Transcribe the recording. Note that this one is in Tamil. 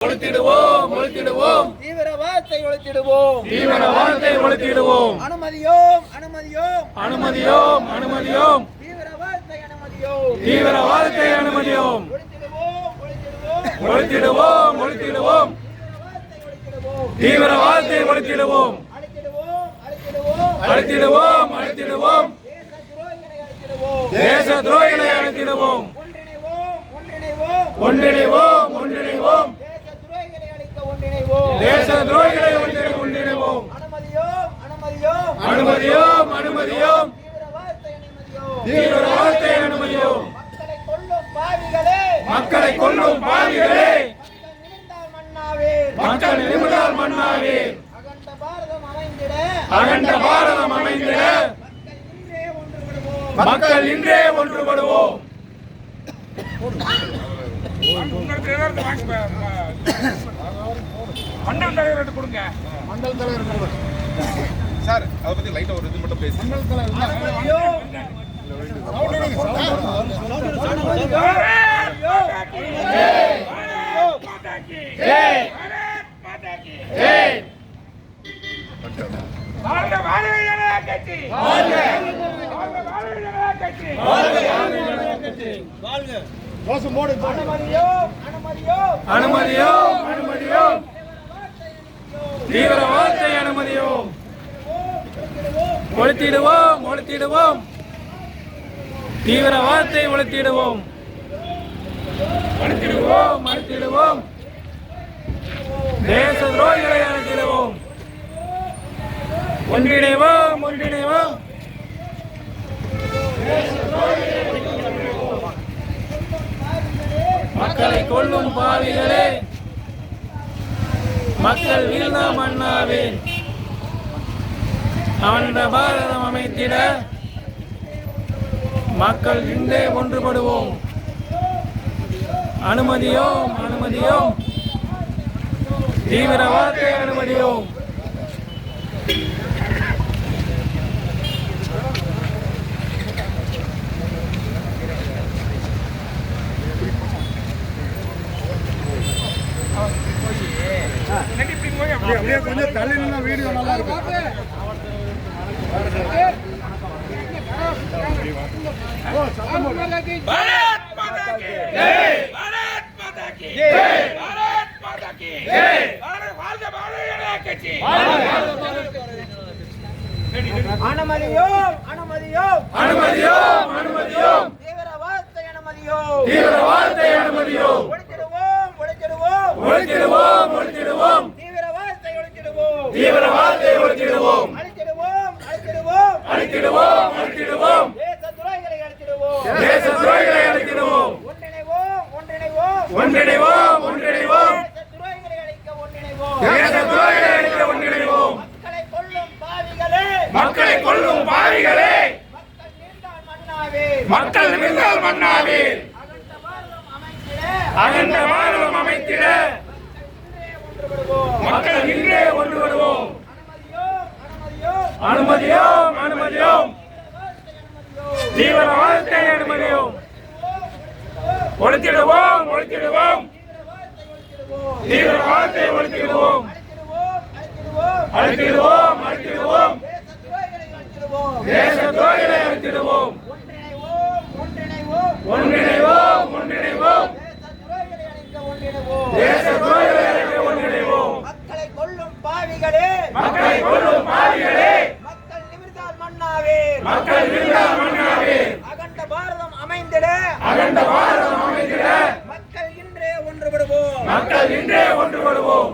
ஒழித்திடுவோம் ஒழித்திடுவோம் தீவிரவாதத்தை ஒழித்திடுவோம் தீவிரவாதத்தை ஒழித்திடுவோம் அனுமதியோம் அனுமதியோம் அனுமதியோம் அனுமதியோம் தீவிரவாதத்தை அனுமதியோம் தீவிரவாதத்தை அனுமதியோம் ஒழித்திடுவோம் ஒழித்திடுவோம் ஒழித்திடுவோம் ஒழித்திடுவோம் தீவிரவாதத்தை ஒழித்திடுவோம் அழித்திடுவோம் அழித்திடுவோம் தேச துரோகிகளை அழித்திடுவோம் ஒன்றிணைவோம் ஒன்றிணைவோம் தேச துரோகிகளை ஒன்றிணைவோம் அனுமதியோம் அனுமதியோம் தீவிரவாதத்தை அனுமதியோம் மக்களை கொல்லும் பாவிகளே மக்கள் நிமிர்ந்தால் மன்னாவீர் அகண்ட பாரதம் அமைந்திட மக்கள் இன்றே ஒன்றுபடுவோம். மண்டல் தலைவர் கொடுங்க. மண்டல் தலைவர் சார், அதை பத்தி லைட்டா ஒரு இது மட்டும் பேசி. மண்டல் தலைவர் அனுமதியோம் அனுமதியோம் தீவிரவாதத்தை அனுமதியோம் ஒழித்திடுவோம் ஒழித்திடுவோம் தீவிரவாதத்தை ஒழித்திடுவோம் அழித்திடுவோம் அழித்திடுவோம் தேச துரோகிகளை அழித்திடுவோம் ஒன்றிணைவோம் ஒன்றிணைவோம் மக்களை கொல்லும் பாவிகளே மக்கள் வீழ்ந்த மன்னாவேன் அவன் பாரதம் அமைத்திட மக்கள் இன்றே ஒன்றுபடுவோம். அனுமதியோம் அனுமதியோம் தீவிரவாதத்தை அனுமதியோம் அப்படியே கொஞ்சம் தள்ளி நின்னா வீடியோ நல்லா இருக்கும். பாரத் மாதா கி ஜெய், பாரத் மாதா கி ஜெய், பாரத் மாதா கி ஜெய், வாழ்க பாரதிய கட்சி. அனுமதியோம் அனுமதியோம் அனுமதியோம் அனுமதியோம் தீவிரவாதத்தை அனுமதியோம் தீவிரவாதத்தை அனுமதியோம் ஒழித்திடுவோம் ஒழித்திடுவோம் ஒழித்திடுவோம் ஒழித்திடுவோம் தீவிரவாதத்தை ஒழித்திடுவோம் தீவிரவாதத்தை ஒழித்திடுவோம் அழித்திடுவோம் அழித்திடுவோம் அழித்திடுவோம் அழித்திடுவோம் தேச துரோகிகளை அழித்திடுவோம் தேச துரோகிகளை அழித்திடுவோம் ஒன்றிணைவோம் ஒன்றிணைவோம் ஒன்றிணைவோம் ஒன்றிணைவோம் தேச துரோகிகளை அழிக்க ஒன்றிணைவோம் தேச துரோகிகளை அழிக்க ஒன்றிணைவோம் மக்களை கொல்லும் பாவிகளே மக்களை கொல்லும் பாவிகளே மக்கள் நீண்டால் மன்னாவீர் மக்கள் நிமிர்ந்தால் மன்னாவீர் அகண்ட பாரதம் அமைந்திட அகண்ட பாரதம் அமைத்திட மக்கள் இன்றே ஒன்றுபடுவோம். அனுமதியோம் அனுமதியோம் தீவிரவாதத்தை அனுமதியோம் ஒழித்திடுவோம் ஒழித்திடுவோம் தீவிரவாதத்தை ஒழித்திடுவோம் அழித்திடுவோம் அழித்திடுவோம் தேச துரோகிகளை அழித்திடுவோம் ஒன்றிணைவோம் ஒன்றிணைவோம் தேச துரோகிகளை அழிக்க ஒன்றிணைவோம். மக்களை கொல்லும் பாவிகளே மக்களை கொல்லும் பாவிகளே மக்கள் நிமிர்ந்தால் மன்னாவீர் மக்கள் நிமிர்ந்தால் மன்னாவீர் அகண்ட பாரதம் அமைந்திட அகண்ட பாரதம் அமைந்திட மக்கள் இன்றே ஒன்றுபடுவோம் மக்கள் இன்றே ஒன்றுபடுவோம்.